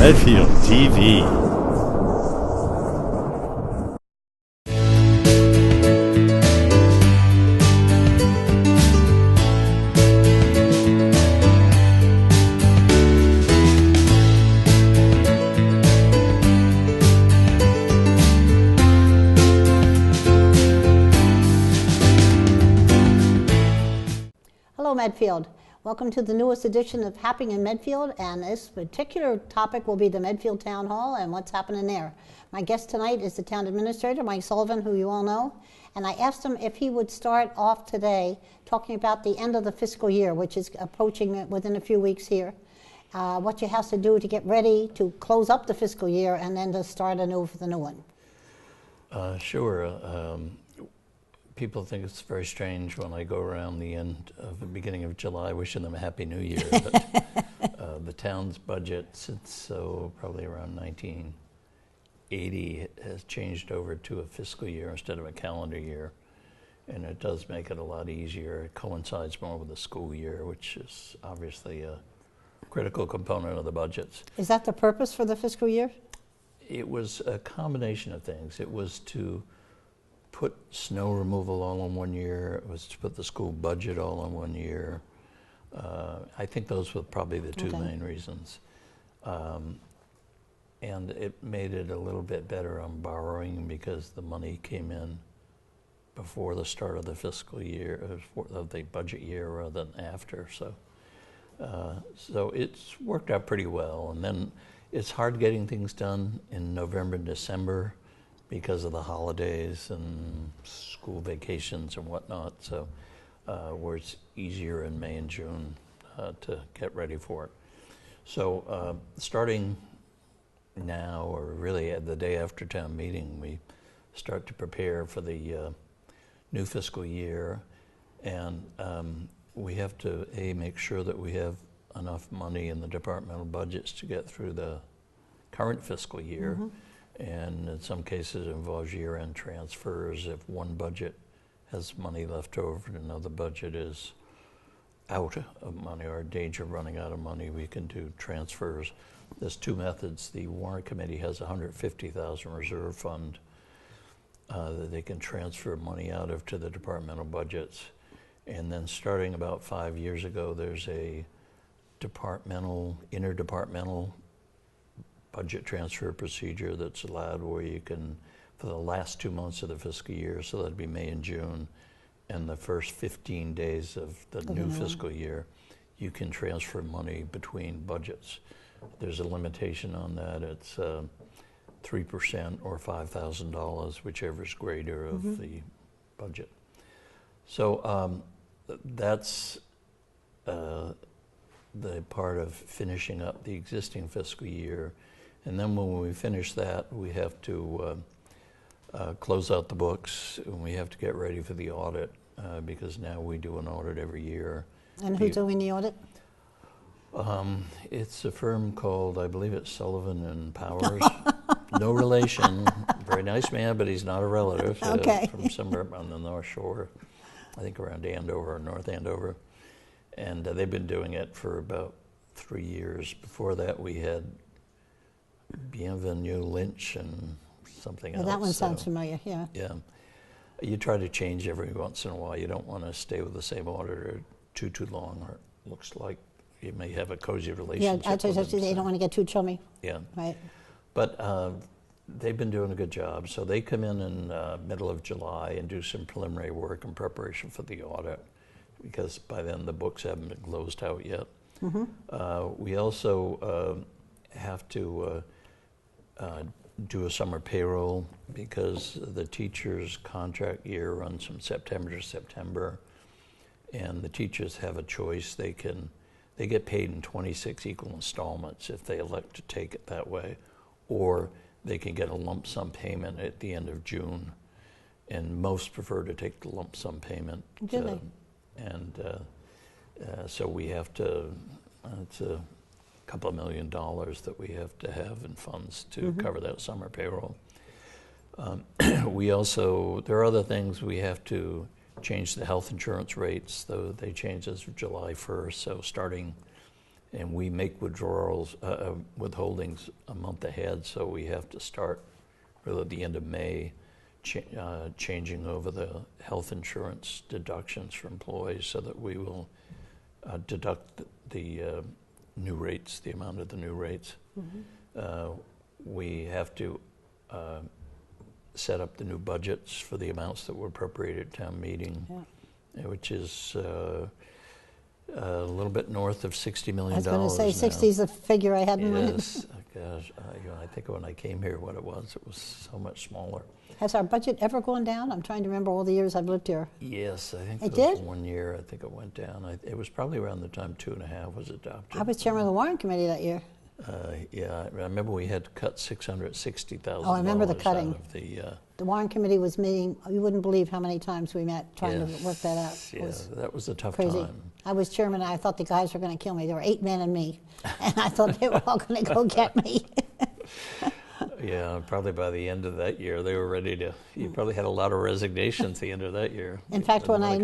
Medfield TV. Hello Medfield. Welcome to the newest edition of Happening in Medfield, and this particular topic will be the Medfield Town Hall and what's happening there. My guest tonight is the Town Administrator, Mike Sullivan, who you all know, and I asked him if he would start off today talking about the end of the fiscal year, which is approaching within a few weeks here, what you have to do to get ready to close up the fiscal year and then to start anew for the new one. Sure. People think it's very strange when I go around the beginning of July wishing them a Happy New Year. But the town's budget since probably around 1980 has changed over to a fiscal year instead of a calendar year. And it does make it a lot easier. It coincides more with the school year, which is obviously a critical component of the budgets. Is that the purpose for the fiscal year? It was a combination of things. It was to put snow removal all in one year. It was to put the school budget all in one year. I think those were probably the two main reasons. And it made it a little bit better on borrowing because the money came in before the start of the fiscal year, of the budget year rather than after. So it's worked out pretty well. And then it's hard getting things done in November and December because of the holidays and school vacations and whatnot. So where it's easier in May and June to get ready for it. So starting now, or really the day after town meeting, we start to prepare for the new fiscal year. And we have to, make sure that we have enough money in the departmental budgets to get through the current fiscal year. Mm-hmm. And in some cases it involves year-end transfers. If one budget has money left over and another budget is out of money or in danger of running out of money, we can do transfers. There's two methods. The warrant committee has a $150,000 reserve fund that they can transfer money out of to the departmental budgets. And then starting about 5 years ago, there's a interdepartmental budget transfer procedure that's allowed where you can, for the last 2 months of the fiscal year, so that'd be May and June, and the first 15 days of the new fiscal year, you can transfer money between budgets. There's a limitation on that. It's 3% or $5,000, whichever is greater of the budget. So that's the part of finishing up the existing fiscal year. And then when we finish that, we have to close out the books, and we have to get ready for the audit because now we do an audit every year. And who's doing the audit? It's a firm called, I believe it's Sullivan and Powers. No relation. Very nice man, but he's not a relative. Okay. From somewhere on the North Shore, I think around Andover or North Andover. And they've been doing it for about 3 years. Before that, we had Bienvenue Lynch and something else. That one sounds familiar, yeah. Yeah. You try to change every once in a while. You don't want to stay with the same auditor too long, or it looks like you may have a cozy relationship. Yeah, they don't want to get too chummy. Yeah. Right. But they've been doing a good job. So they come in middle of July and do some preliminary work in preparation for the audit, because by then the books haven't been closed out yet. Mm-hmm. We also have to do a summer payroll because the teachers' contract year runs from September to September, and the teachers have a choice. They get paid in 26 equal installments if they elect to take it that way, or they can get a lump sum payment at the end of June, and most prefer to take the lump sum payment. So we have to, it's a couple of $1 million that we have to have in funds to cover that summer payroll. We also, there are other things. We have to change the health insurance rates, though they change as of July 1st. So starting and we make withdrawals, withholdings a month ahead, so we have to start really at the end of May, changing over the health insurance deductions for employees so that we will deduct the new rates, the amount of the new rates. We have to set up the new budgets for the amounts that were appropriated at town meeting, which is a little bit north of $60 million. I was going to say 60 is the figure I had in mind. Yes, gosh, I think when I came here, what it was so much smaller. Has our budget ever gone down? I'm trying to remember all the years I've lived here. Yes, I think it there did? was 1 year. I think it went down. It was probably around the time 2.5 was adopted. I was chairman of the Warrant Committee that year. Yeah, I remember we had to cut $660,000. Oh, I remember the cutting. Out of the Warrant Committee was meeting. You wouldn't believe how many times we met trying to work that out. Yeah, that was a tough crazy. time. I was chairman, and I thought the guys were going to kill me. There were 8 men and me, and I thought they were all going to go get me. Yeah, probably by the end of that year, they were ready to. You probably had a lot of resignations at the end of that year. In fact, when I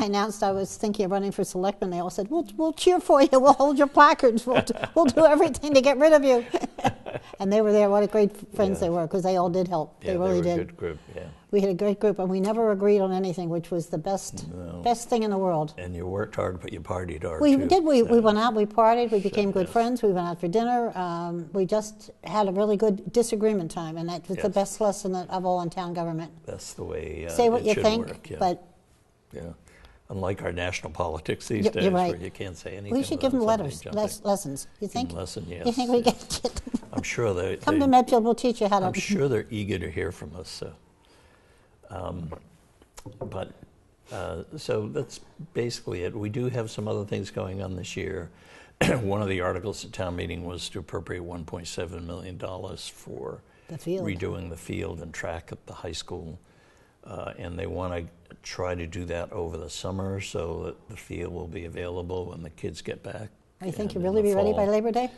announced I was thinking of running for selectman, they all said, "We'll cheer for you. We'll hold your placards. We'll do everything to get rid of you." And they were there. What a great friends they were, because they all did help. Yeah, they really were did. A good group. Yeah. We had a great group, and we never agreed on anything, which was the best thing in the world. And you worked hard, but you partied hard. We too, did. We so. went out. We partied. We became good friends. We went out for dinner. We just had a really good disagreement time, and that was the best lesson of all in town government. That's the way. Say what you think, work, but unlike our national politics these days, where you can't say anything. We should give them lessons. You think? Lesson, yes. You think we get them? I'm sure they come to Medfield. We'll teach you how to. I'm sure they're eager to hear from us. So. So that's basically it. We do have some other things going on this year. One of the articles at town meeting was to appropriate $1.7 million for redoing the field and track at the high school. And they want to try to do that over the summer so that the field will be available when the kids get back. You think you'll really be ready by Labor Day?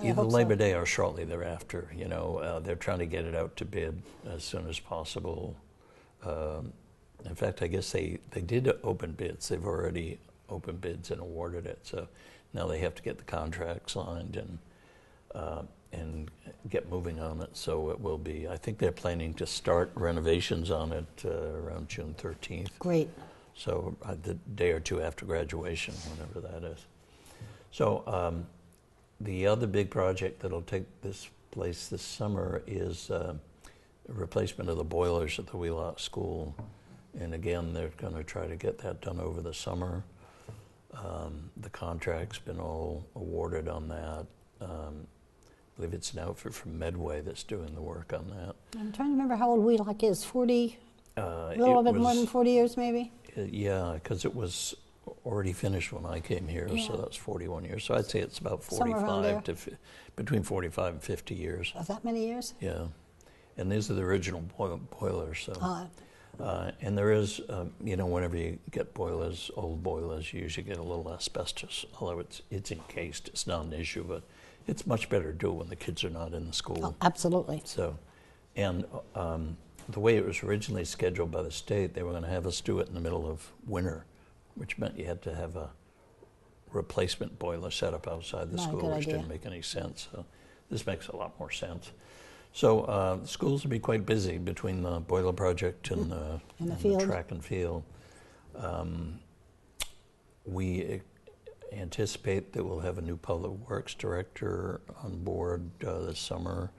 Either Labor Day or shortly thereafter. You know, they're trying to get it out to bid as soon as possible. In fact, I guess they did open bids. They've already opened bids and awarded it. So now they have to get the contract signed and get moving on it. So it will be. I think they're planning to start renovations on it around June 13th. Great. So the day or two after graduation, whenever that is. So. The other big project that'll take place this summer is replacement of the boilers at the Wheelock School. And again, they're going to try to get that done over the summer. The contract's been all awarded on that. I believe it's an outfit from Medway that's doing the work on that. I'm trying to remember how old Wheelock is. 40? A little bit more than 40 years, maybe? Yeah, because it was already finished when I came here, so that's 41 years. So I'd say it's about between 45 and 50 years. Oh, that many years? Yeah, and these are the original boilers. So, and there is, whenever you get boilers, old boilers, you usually get a little asbestos. Although it's encased, it's not an issue, but it's much better to do it when the kids are not in the school. Oh, absolutely. So, and the way it was originally scheduled by the state, they were going to have us do it in the middle of winter, which meant you had to have a replacement boiler set up outside the school, which didn't make any sense. So this makes a lot more sense. So schools will be quite busy between the boiler project and the track and field. We anticipate that we'll have a new public works director on board this summer.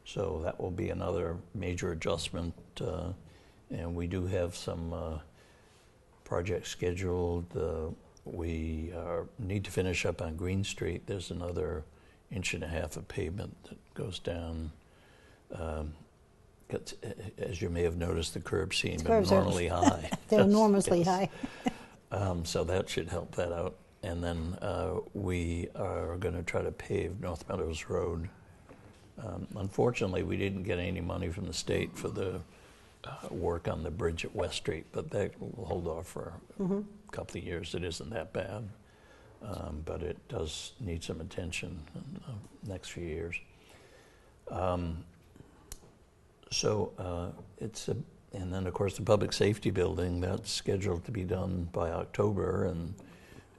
So that will be another major adjustment. And we do have some project scheduled. We need to finish up on Green Street. There's another 1.5 inches of pavement that goes down. As you may have noticed, the curbs seem abnormally high. They're enormously high. So that should help that out. And then we are going to try to pave North Meadows Road. Unfortunately, we didn't get any money from the state for the work on the bridge at West Street, but that will hold off for a couple of years. It isn't that bad, but it does need some attention in the next few years. And then of course the public safety building, that's scheduled to be done by October, and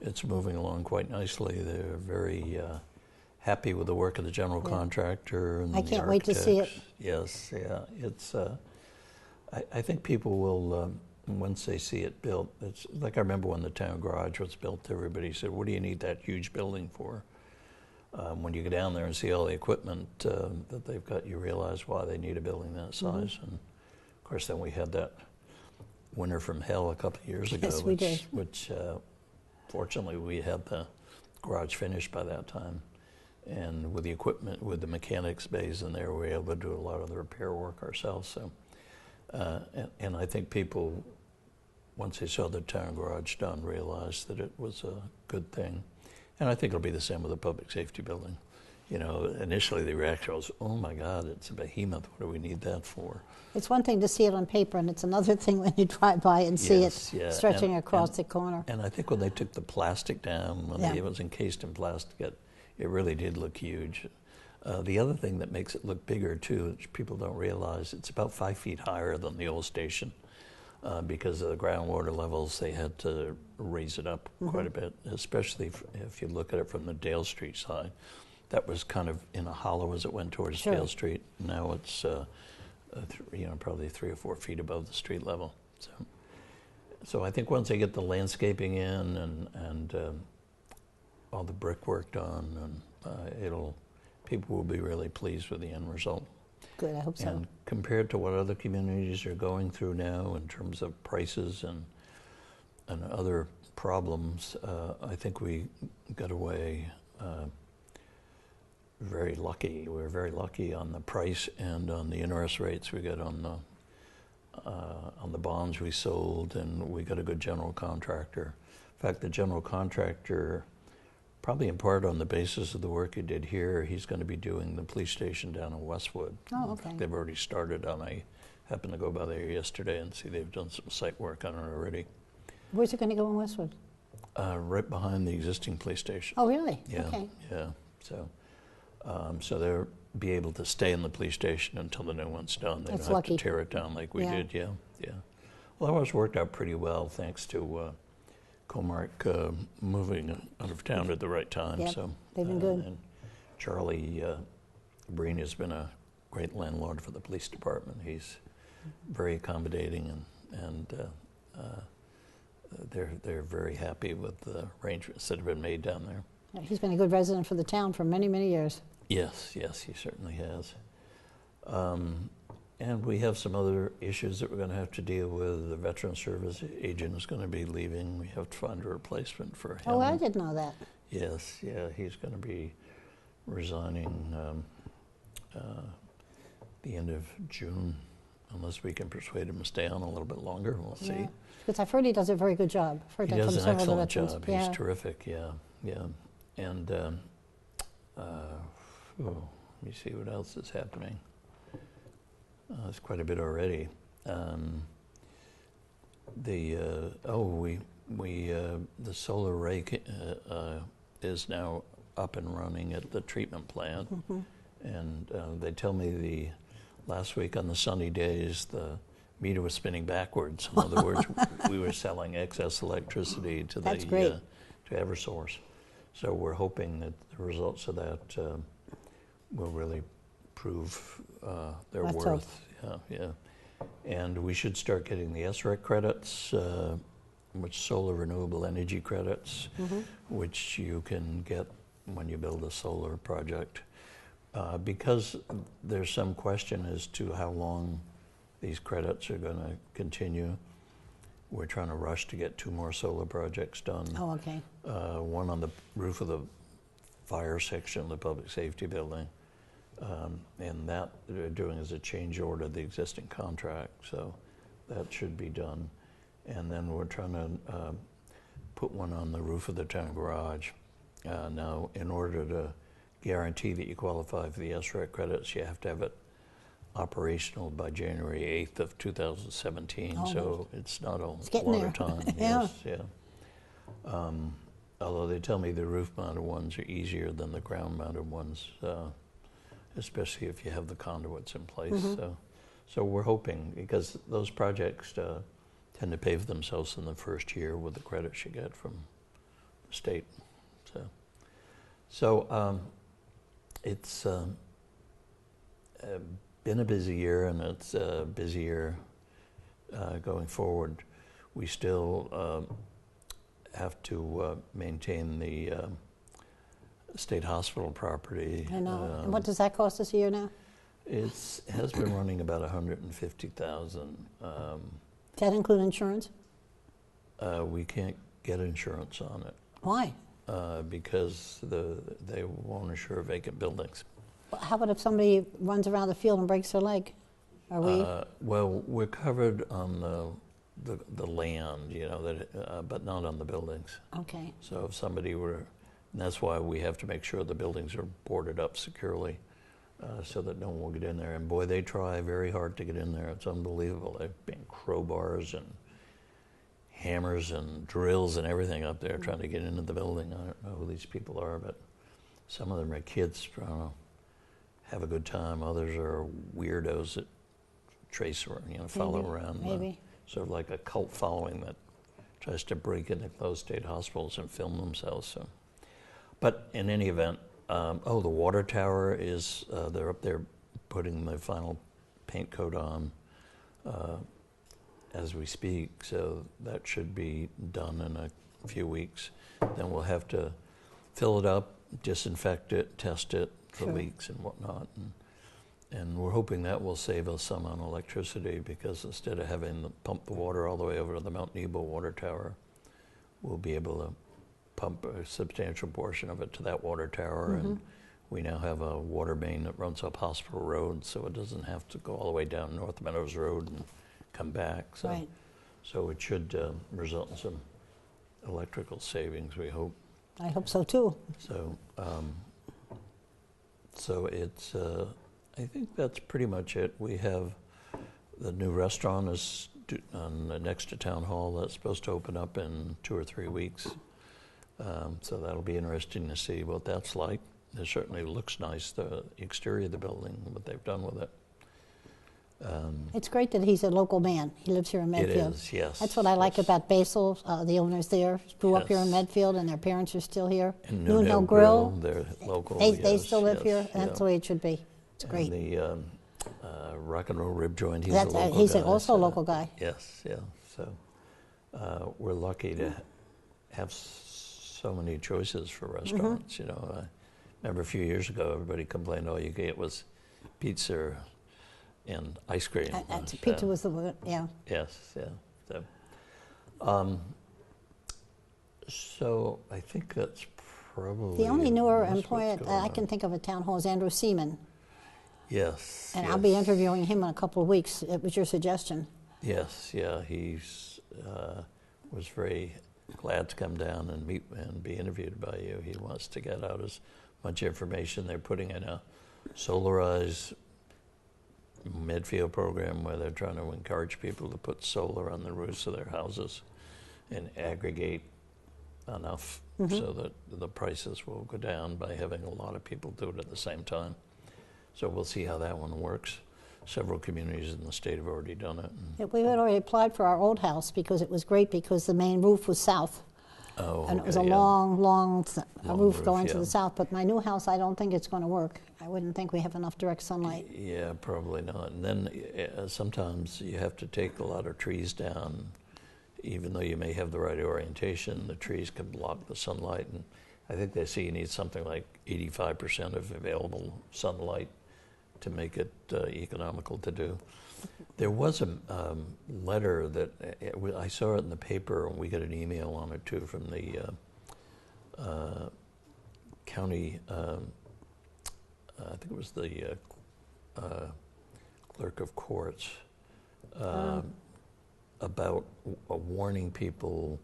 it's moving along quite nicely. They're very happy with the work of the general contractor and I the can't wait to see it. architects. Yes, yeah. It's. I think people will, once they see it built, it's like I remember when the town garage was built, everybody said, what do you need that huge building for? When you go down there and see all the equipment that they've got, you realize why they need a building that size. And of course, then we had that winter from hell a couple of years ago, Yes, we did. which fortunately we had the garage finished by that time. And with the equipment, with the mechanics bays in there, we were able to do a lot of the repair work ourselves. So. And I think people, once they saw the town garage done, realized that it was a good thing. And I think it'll be the same with the public safety building. You know, initially the reaction was, oh my God, it's a behemoth. What do we need that for? It's one thing to see it on paper, and it's another thing when you drive by and see it stretching across the corner. And I think when they took the plastic down, when it was encased in plastic, it really did look huge. The other thing that makes it look bigger, too, which people don't realize, it's about 5 feet higher than the old station. Because of the groundwater levels, they had to raise it up quite a bit, especially if you look at it from the Dale Street side. That was kind of in a hollow as it went towards Dale Street. Now it's probably 3 or 4 feet above the street level. So I think once they get the landscaping in and all the brickwork done, and people will be really pleased with the end result. Good, I hope so. And compared to what other communities are going through now in terms of prices and other problems, I think we got away very lucky. We're very lucky on the price and on the interest rates we got on the bonds we sold, and we got a good general contractor. In fact, the general contractor, probably in part on the basis of the work he did here, he's going to be doing the police station down in Westwood. Oh, okay. They've already started on I happened to go by there yesterday and see they've done some site work on it already. Where's it going to go in Westwood? Right behind the existing police station. Oh, really? Yeah, okay. yeah. So they'll be able to stay in the police station until the new one's done. They don't have to tear it down like we did, yeah. Well, that always worked out pretty well, thanks to Comark moving out of town at the right time. Yep, so they've been good. And Charlie Breen has been a great landlord for the police department. He's very accommodating, and they're very happy with the arrangements that have been made down there. He's been a good resident for the town for many, many years. Yes, he certainly has. And we have some other issues that we're going to have to deal with. The veteran service agent is going to be leaving. We have to find a replacement for him. Oh, I didn't know that. Yes, yeah, he's going to be resigning the end of June, unless we can persuade him to stay on a little bit longer. We'll see. Because I've heard he does a very good job. He does an excellent job. He's terrific, yeah. And let me see what else is happening. There's quite a bit already. The solar array is now up and running at the treatment plant, and they tell me last week on the sunny days the meter was spinning backwards. In other words, we were selling excess electricity to to EverSource. So we're hoping that the results of that will really prove their worth. Yeah. And we should start getting the SREC credits, which solar renewable energy credits, which you can get when you build a solar project. Because there's some question as to how long these credits are going to continue. We're trying to rush to get 2 more solar projects done. Oh, okay. One on the roof of the fire section of the public safety building. And that they're doing as a change order of the existing contract, so that should be done. And then we're trying to put one on the roof of the town garage. Now, in order to guarantee that you qualify for the SREC credits, you have to have it operational by January 8th of 2017, so it's not a lot of time. Yes, yeah. Although they tell me the roof-mounted ones are easier than the ground-mounted ones, especially if you have the conduits in place. So we're hoping, because those projects tend to pay for themselves in the first year with the credits you get from state. So it's been a busy year, and it's a busy year going forward. We still have to maintain the state hospital property. I know. And what does that cost us a year now? It has been running about $150,000. Does that include insurance? We can't get insurance on it. Why? Because they won't insure vacant buildings. Well, how about if somebody runs around the field and breaks their leg? Are we? Well, we're covered on the land, but not on the buildings. Okay. So if somebody were, and that's why we have to make sure the buildings are boarded up securely, so that no one will get in there. And boy, they try very hard to get in there. It's unbelievable. They've been crowbars and hammers and drills and everything up there trying to get into the building. I don't know who these people are, but some of them are kids, I don't know, have a good time. Others are weirdos that trace or follow around. Maybe. Sort of like a cult following that tries to break into closed state hospitals and film themselves. So, but in any event, the water tower is, they're up there putting the final paint coat on as we speak, so that should be done in a few weeks. Then we'll have to fill it up, disinfect it, test it for leaks and whatnot. And we're hoping that will save us some on electricity, because instead of having to pump the water all the way over to the Mount Nebo water tower, we'll be able to pump a substantial portion of it to that water tower. And we now have a water main that runs up Hospital Road, so it doesn't have to go all the way down North Meadows Road and come back. So, Right. So it should result in some electrical savings, we hope. I hope so too. So it's, I think that's pretty much it. We have the new restaurant is next to Town Hall. That's supposed to open up in 2 or 3 weeks. So that'll be interesting to see what that's like. It certainly looks nice, the exterior of the building, what they've done with it. It's great that he's a local man. He lives here in Medfield. It is, yes. That's what I like about Basil. The owners there grew up here in Yes. Medfield, and their parents are still here. And Noon Hill Grill. They're local. They still live yes, here, and that's the yeah. way it should be. It's great. And the Rock and Roll Rib Joint, he's a local guy. He's also a local guy. Yes, yeah. So we're lucky to have so many choices for restaurants. I remember a few years ago, everybody complained all you could get was pizza and ice cream. Pizza was the word, yeah. Yes, yeah. So I think that's probably The only newer most what's employee going I on. can think of at Town Hall is Andrew Seaman. Yes. And yes. I'll be interviewing him in a couple of weeks. It was your suggestion. Yes, yeah, he's was very glad to come down and meet and be interviewed by you. He wants to get out as much information. They're putting in a solarized Medfield program where they're trying to encourage people to put solar on the roofs of their houses and aggregate enough so that the prices will go down by having a lot of people do it at the same time. So we'll see how that one works. Several communities in the state have already done it. Yeah, we had already applied for our old house because it was great because the main roof was south. And it was a yeah. long roof roof, going to yeah. the south. But my new house, I don't think it's going to work. I wouldn't think we have enough direct sunlight. Yeah, probably not. And then sometimes you have to take a lot of trees down. Even though you may have the right orientation, the trees can block the sunlight. And I think they say you need something like 85% of available sunlight to make it economical to do. There was a letter that I saw it in the paper, and we got an email on it too from the county, I think it was the clerk of courts, about warning people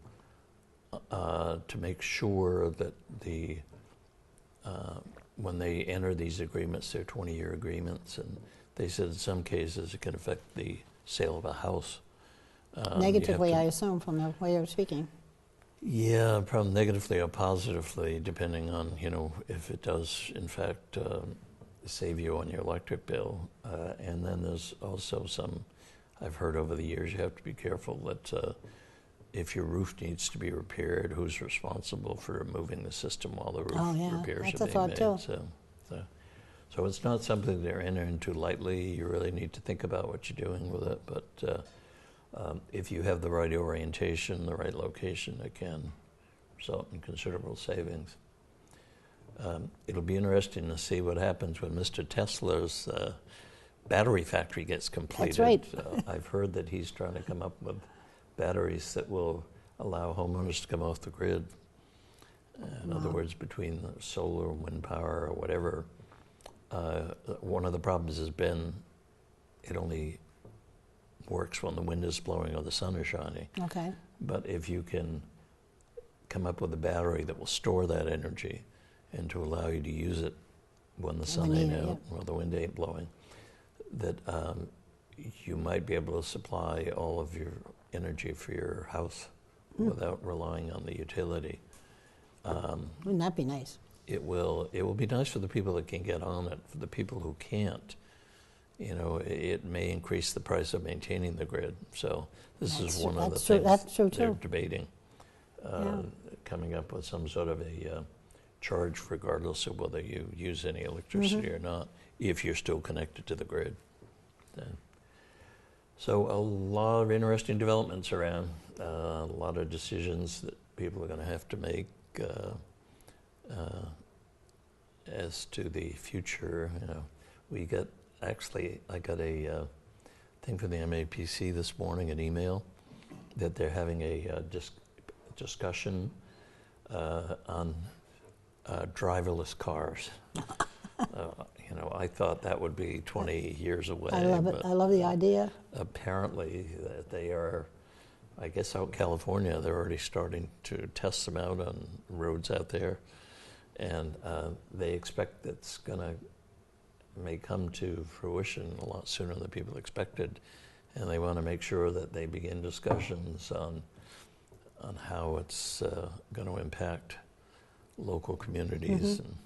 to make sure that when they enter these agreements, they're 20-year agreements, and they said in some cases it can affect the sale of a house. Negatively, I assume, from the way you're speaking. Yeah, probably negatively or positively, depending on, if it does, in fact, save you on your electric bill. And then there's also some, I've heard over the years, you have to be careful that if your roof needs to be repaired, who's responsible for removing the system while the roof repairs that's are a being thought made? too. So it's not something they're entering into lightly. You really need to think about what you're doing with it. But if you have the right orientation, the right location, it can result in considerable savings. It'll be interesting to see what happens when Mr. Tesla's battery factory gets completed. That's right. I've heard that he's trying to come up with batteries that will allow homeowners to come off the grid. In other words, between the solar and wind power or whatever. One of the problems has been it only works when the wind is blowing or the sun is shining. Okay. But if you can come up with a battery that will store that energy and to allow you to use it when the sun ain't out or the wind ain't blowing, that you might be able to supply all of your energy for your house without relying on the utility. Wouldn't that be nice? It will be nice for the people that can get on it. For the people who can't, it may increase the price of maintaining the grid. So this is one of the things they're debating, coming up with some sort of a charge regardless of whether you use any electricity or not, if you're still connected to the grid. So a lot of interesting developments around, a lot of decisions that people are going to have to make as to the future. I got a thing from the MAPC this morning, an email, that they're having a discussion on driverless cars. I thought that would be 20 years away. I love it. I love the idea. Apparently, they are, I guess out in California, they're already starting to test them out on roads out there. And they expect it's may come to fruition a lot sooner than people expected. And they want to make sure that they begin discussions on how it's going to impact local communities. And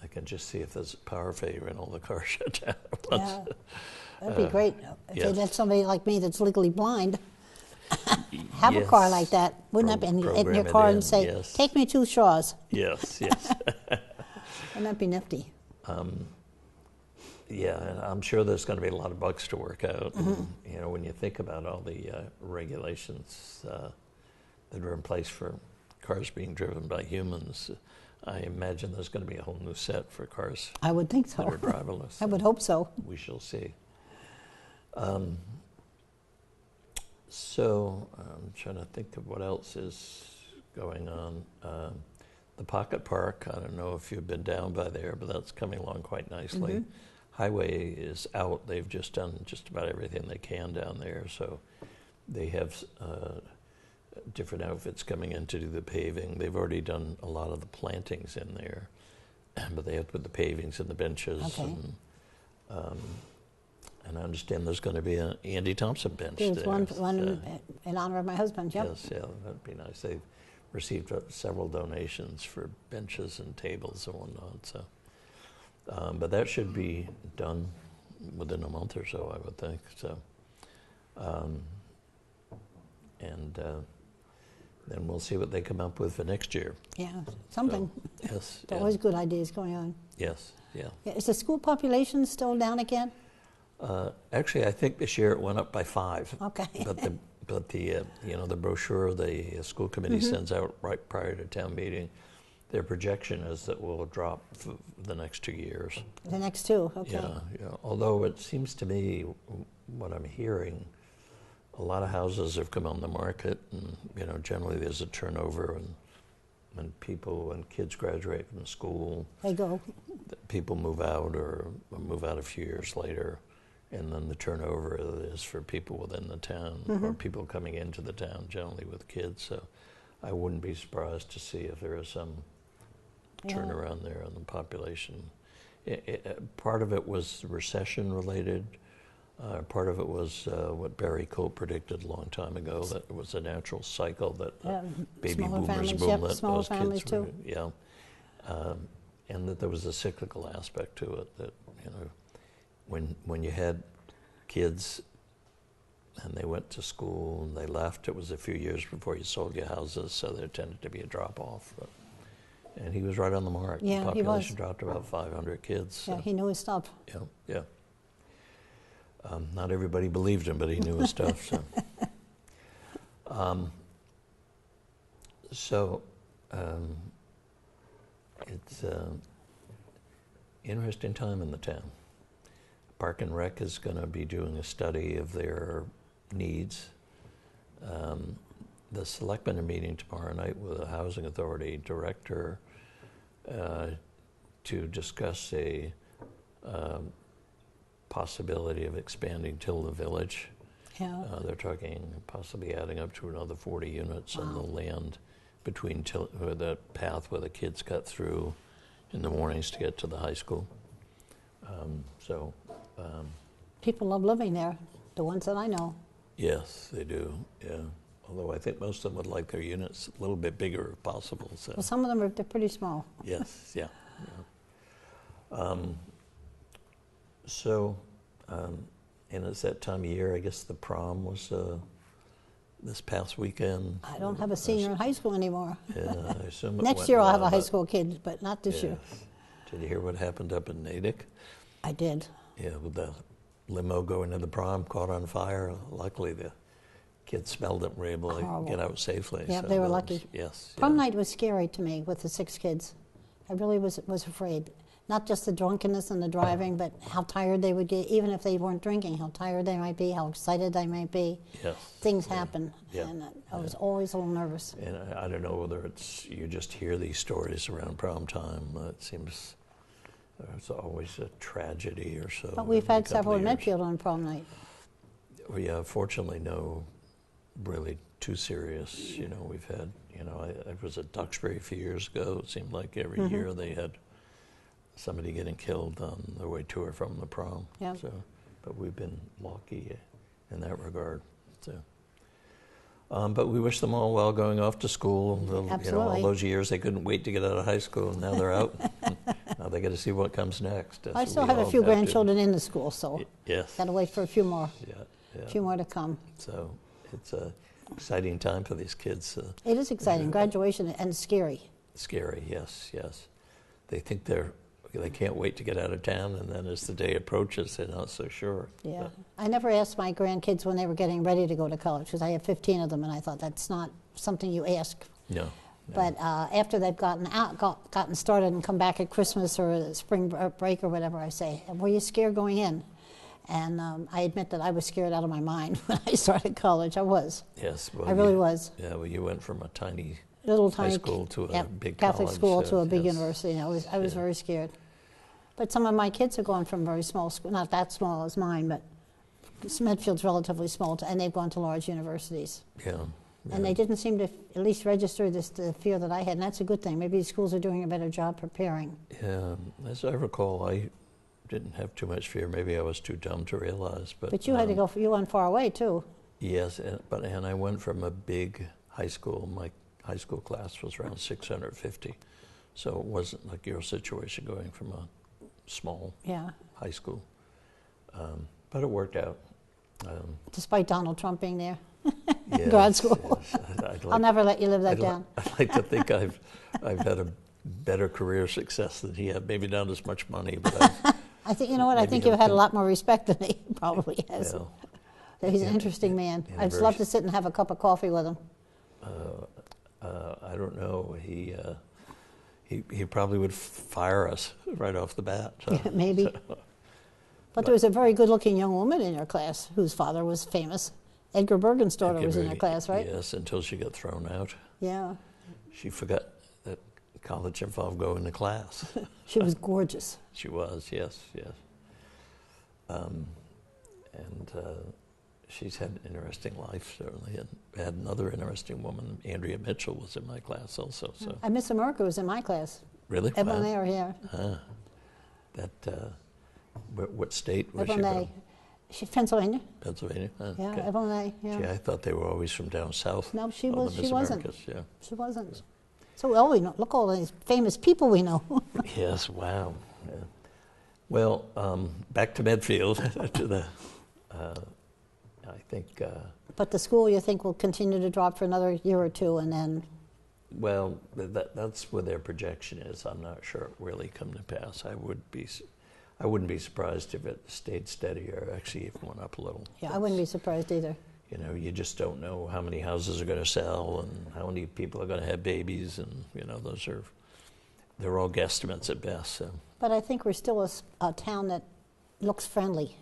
I can just see if there's a power failure and all the cars shut down at once. That'd be great. If they let somebody like me that's legally blind have yes. a car like that, wouldn't that be in your car and say, yes. Take me to Shaw's? Yes. Wouldn't that be nifty? And I'm sure there's going to be a lot of bugs to work out. And, when you think about all the regulations that are in place for cars being driven by humans, I imagine there's going to be a whole new set for cars. I would think so. That are driverless. I would hope so. We shall see. So I'm trying to think of what else is going on. The Pocket Park, I don't know if you've been down by there, but that's coming along quite nicely. Highway is out. They've just done just about everything they can down there. So they have different outfits coming in to do the paving. They've already done a lot of the plantings in there, but they have to put the pavings and the benches. Okay. And I understand there's going to be an Andy Thompson bench There's there. one in honor of my husband, yep. Yes, that'd be nice. They've received several donations for benches and tables and whatnot. So, but that should be done within a month or so, I would think. So, then we'll see what they come up with for next year. Yeah, something. So, yes. There's always good ideas going on. Yes, yeah. Is the school population still down again? Actually, I think this year it went up by 5. Okay. But the brochure the school committee sends out right prior to town meeting, their projection is that we'll drop for the next 2 years. The next 2, okay. Yeah. Although it seems to me, what I'm hearing, a lot of houses have come on the market, and generally there's a turnover, and when kids graduate from school, they go. People move out or move out a few years later. And then the turnover is for people within the town or people coming into the town, generally with kids. So I wouldn't be surprised to see if there is some turnaround there in the population. Part of it was recession related. Part of it was what Barry Cope predicted a long time ago, that it was a natural cycle that baby boomers boom, that smaller those families kids too. And that there was a cyclical aspect to it, that when you had kids and and they went to school and they left. It was a few years before you sold your houses, so there tended to be a drop-off. And he was right on the mark. Yeah, the population he was. dropped to about 500 kids. Yeah, so. he knew his stuff. Yeah, yeah. Not everybody believed him, but he knew his stuff. So, it's an interesting time in the town. Park and Rec is going to be doing a study of their needs. The selectmen are meeting tomorrow night with the Housing Authority director to discuss a possibility of expanding Tilda Village. Yeah. They're talking possibly adding up to another 40 units on the land between that path where the kids cut through in the mornings to get to the high school. People love living there, the ones that I know. Yes, they do, yeah. Although I think most of them would like their units a little bit bigger if possible. So. Well, some of them they're pretty small. Yes, yeah. And it's that time of year, I guess the prom was this past weekend. I don't have a senior in high school anymore. Yeah, I assume it Next went year I'll well, have a high but- school kid, but not this year. Yes. Did you hear what happened up in Natick? I did. Yeah, with the limo going to the prom, caught on fire. Luckily, the kids smelled it and were able to Horrible. get out safely. Yeah, so they were that lucky. was- yes. Prom yeah. night was scary to me with the 6 kids. I really was afraid. Not just the drunkenness and the driving, but how tired they would get, even if they weren't drinking, how tired they might be, how excited they might be. Yes. Things yeah. happen, Yeah. and I was always a little nervous. And I don't know whether it's you just hear these stories around prom time. It seems there's always a tragedy or so. But we've every had couple several of in years. Medfield on prom night. Well, yeah, fortunately, no really too serious. You know, we've had, I was at Duxbury a few years ago. It seemed like every Mm-hmm. year they had somebody getting killed on their way to or from the prom. Yeah. So, but we've been lucky in that regard. So, but we wish them all well going off to school. All Absolutely. those years they couldn't wait to get out of high school, and now they're out. Now they got to see what comes next. That's I what still we have a all few to. grandchildren in the school, so Yes. got to wait for a few more. Yeah. A few more to come. So it's a exciting time for these kids. It is exciting, graduation, and scary. Scary, yes, yes. They think they can't wait to get out of town, and then as the day approaches, they're not so sure. Yeah. But, I never asked my grandkids when they were getting ready to go to college, because I have 15 of them, and I thought that's not something you ask. no. But after they've gotten started and come back at Christmas or spring break or whatever, I say, were you scared going in? And I admit that I was scared out of my mind when I started college. I was. Yes, well, I really was. Yeah, well, you went from a tiny Little high tiny school to a yeah, big Catholic college, school so, to a big yes. university. And I was Yeah. very scared. But some of my kids have gone from very small school, not that small as mine, but Medfield's relatively small, and they've gone to large universities. Yeah. And they didn't seem to at least register the fear that I had, and that's a good thing. Maybe the schools are doing a better job preparing. Yeah, as I recall, I didn't have too much fear. Maybe I was too dumb to realize. But you had to go, you went far away too. Yes, and I went from a big high school. My high school class was around 650, so it wasn't like your situation going from a small Yeah. high school. But it worked out. Despite Donald Trump being there. Yes, Grad school. yes. I'd I'll like- never let you live that I'd li- down. I'd like to think I've had a better career success than he had. Maybe not as much money, but I think, you know what, I maybe think he'll you've had a con- lot more respect than he probably has. well, So he's an in- interesting man. in a I'd very love s- to sit and have a cup of coffee with him. I don't know. He probably would fire us right off the bat. So, Maybe. But there was a very good-looking young woman in your class whose father was famous. Edgar Bergen's daughter was in your class, right? Yes, until she got thrown out. Yeah. She forgot that college involved going to class. She was gorgeous. She was, yes, yes. She's had an interesting life, certainly. And had another interesting woman, Andrea Mitchell, was in my class also. So Miss America was in my class. really, Evelyn wow. Ayer, yeah. That what state was she Evelyn from? She's Pennsylvania. Pennsylvania. Yeah, Okay. Evelyn A. Yeah. Gee, I thought they were always from down south. No, she all the was. She Miss wasn't. Americas, yeah. She wasn't. So well, we know. Look, all these famous people we know. Yes, wow. Yeah. Well, back to Medfield, to the I think. But the school, you think, will continue to drop for another year or two, and then. Well, that's where their projection is. I'm not sure it really come to pass. I wouldn't be surprised if it stayed steady or actually even went up a little. Yeah, I wouldn't be surprised either. You know, you just don't know how many houses are going to sell and how many people are going to have babies, and you know, they're all guesstimates at best. So. But I think we're still a town that looks friendly.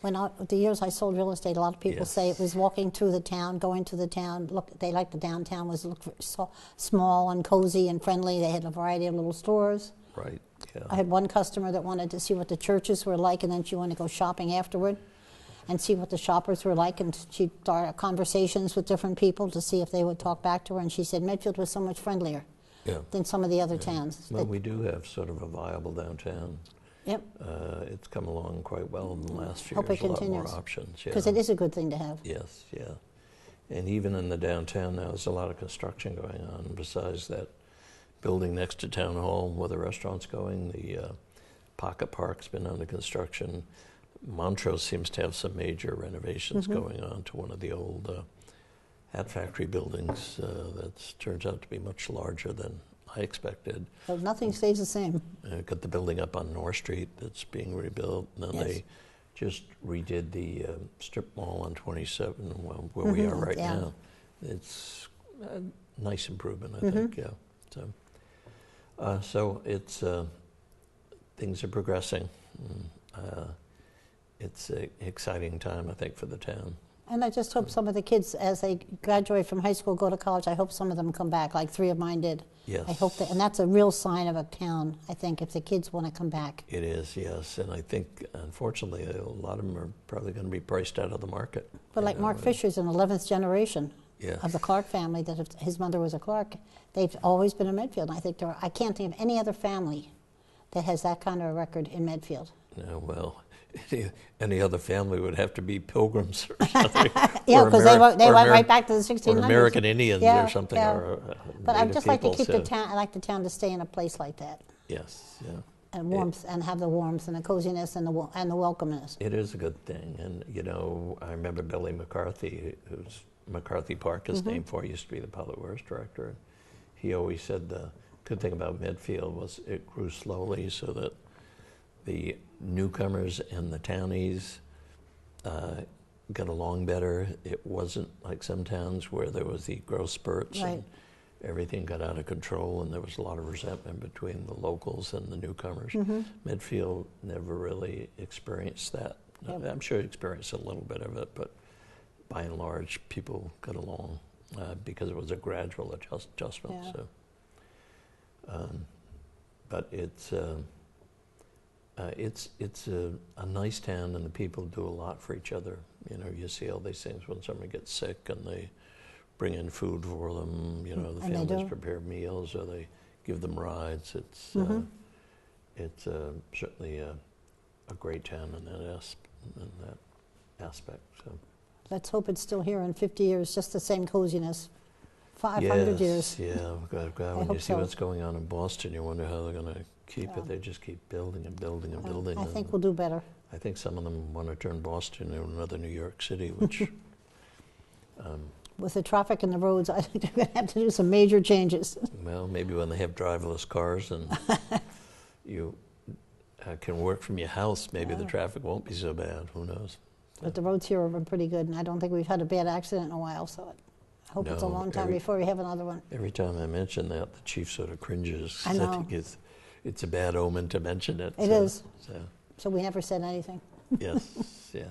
The years I sold real estate, a lot of people say it was walking through the town, going to the town. Look, they liked the downtown was so small and cozy and friendly. They had a variety of little stores. Right. Yeah. I had one customer that wanted to see what the churches were like, and then she wanted to go shopping afterward and see what the shoppers were like, and she started conversations with different people to see if they would talk back to her, and she said Medfield was so much friendlier than some of the other towns. Well, we do have sort of a viable downtown. Yep. It's come along quite well in the last few Hope years. it continues. A lot more options. Because it is a good thing to have. Yes, yeah. And even in the downtown now, there's a lot of construction going on. Besides that building next to Town Hall where the restaurant's going, the Pocket Park's been under construction. Montrose seems to have some major renovations going on to one of the old hat factory buildings that turns out to be much larger than I expected. So nothing stays the same. Got the building up on North Street that's being rebuilt. And then they just redid the strip mall on 27, where we are right now. It's a nice improvement, I think, yeah. So it's things are progressing. It's an exciting time, I think, for the town. And I just hope some of the kids, as they graduate from high school, go to college, I hope some of them come back, like 3 of mine did. Yes. I hope that, and that's a real sign of a town, I think, if the kids want to come back. It is, yes. And I think, unfortunately, a lot of them are probably going to be priced out of the market. But like Mark Fisher's an 11th generation of the Clark family, that his mother was a Clark. They've always been in Medfield. And I think I can't think of any other family that has that kind of a record in Medfield. No, well, any other family would have to be Pilgrims or something. Yeah, because they went right back to the 1600s. Or American Indians or something. Yeah. Or, but I'd just like to keep the town. I like the town to stay in a place like that. Yes, yeah. And warmth, and have the warmth and the coziness and the welcomeness. It is a good thing, and you know, I remember Billy McCarthy, who's McCarthy Park is named for. He used to be the public works director. He always said the good thing about Medfield was it grew slowly, so that the newcomers and the townies got along better. It wasn't like some towns where there was the growth spurts and everything got out of control, and there was a lot of resentment between the locals and the newcomers. Medfield never really experienced that. I'm sure it experienced a little bit of it, but by and large, people got along because it was a gradual adjustment. Yeah. So, but it's a nice town, and the people do a lot for each other. You know, you see all these things when somebody gets sick, and they bring in food for them. You know, the families prepare meals, or they give them rides. It's certainly a great town in that aspect. So. Let's hope it's still here in 50 years, just the same coziness. 500 years. Yeah, when you see what's going on in Boston, you wonder how they're going to keep it. They just keep building and building and building. I think we'll do better. I think some of them want to turn Boston into another New York City, which... With the traffic and the roads, I think they're going to have to do some major changes. Well, maybe when they have driverless cars and you can work from your house, maybe the traffic won't be so bad. Who knows? But the roads here have been pretty good, and I don't think we've had a bad accident in a while, so I hope it's a long time before we have another one. Every time I mention that, the chief sort of cringes. I know. I think it's a bad omen to mention it. It is. So we never said anything. Yes, yeah.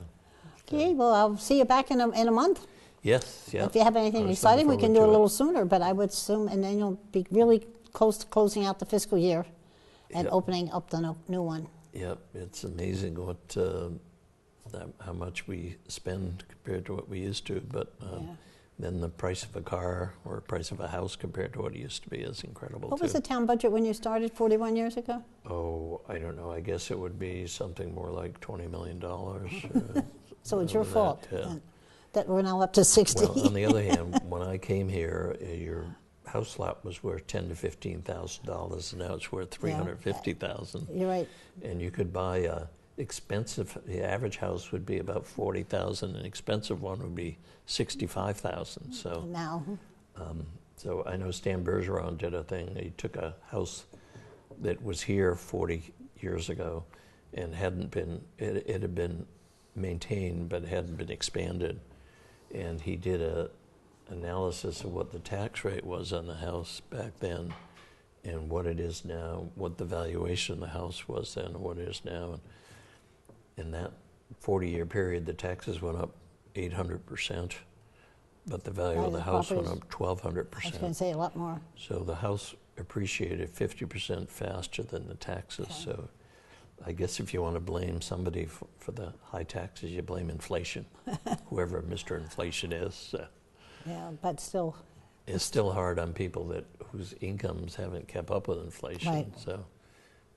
Okay, well, I'll see you back in a month. Yes, yeah. If you have anything exciting, we can do it a little sooner, but I would assume, and then you'll be really close to closing out the fiscal year and opening up the new one. Yep, it's amazing what how much we spend compared to what we used to, but then the price of a car or price of a house compared to what it used to be is incredible. What was the town budget when you started 41 years ago? Oh, I don't know. I guess it would be something more like $20 million. So it's your fault that we're now up to 60. Well, on the other hand, when I came here, your house lot was worth $10,000 to $15,000, and now it's worth $350,000. You're right. And you could buy expensive, the average house would be about 40,000, an expensive one would be 65,000. So Now, so I know Stan Bergeron did a thing. He took a house that was here 40 years ago and hadn't been, it had been maintained but hadn't been expanded. And he did a analysis of what the tax rate was on the house back then and what it is now, what the valuation of the house was then and what it is now. And in that 40-year period, the taxes went up 800%, but the value of the house went up 1,200%. I was going to say a lot more. So the house appreciated 50% faster than the taxes. Okay. So I guess if you want to blame somebody for the high taxes, you blame inflation, whoever Mr. Inflation is. Yeah, but still. It's still hard on people whose incomes haven't kept up with inflation. Right. So,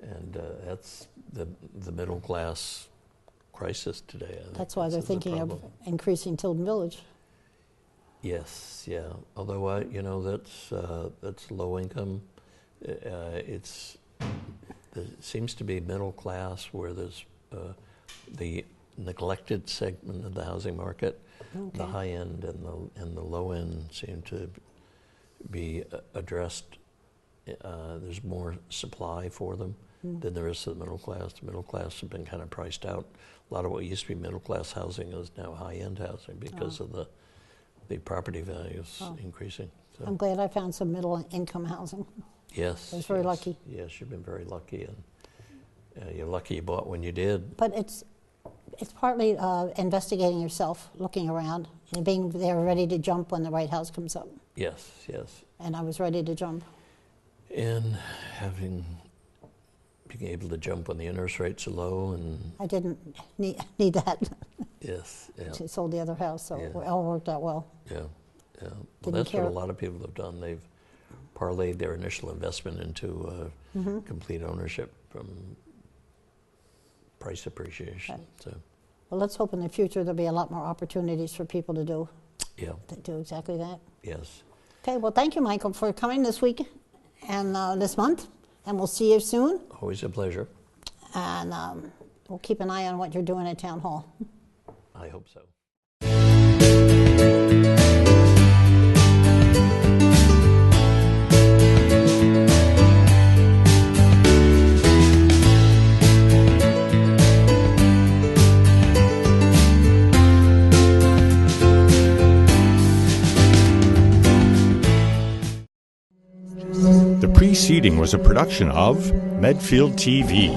and that's the middle class crisis today. That's why they're thinking of increasing Tilden Village. Yes, yeah. Although that's low income. It seems to be middle class where there's the neglected segment of the housing market. Okay. The high end and the low end seem to be addressed. There's more supply for them than there is to the middle class. The middle class have been kind of priced out. A lot of what used to be middle class housing is now high end housing because of the property values increasing. So. I'm glad I found some middle income housing. Yes. I was very lucky. Yes, you've been very lucky, and you're lucky you bought when you did. But it's partly investigating yourself, looking around, and being there ready to jump when the right house comes up. Yes, yes. And I was ready to jump. And being able to jump when the interest rates are low, and I didn't need that. Yes, yeah. She sold the other house, so Yeah. it all worked out well. Yeah, yeah. Well, that's care. what a lot of people have done. They've parlayed their initial investment into complete ownership from price appreciation. Right. So, Well, let's hope in the future there'll be a lot more opportunities for people to do exactly that. yes. Okay, well, thank you, Michael, for coming this week and this month, and we'll see you soon. Always a pleasure. And we'll keep an eye on what you're doing at Town Hall. I hope so. The preceding was a production of Medfield TV.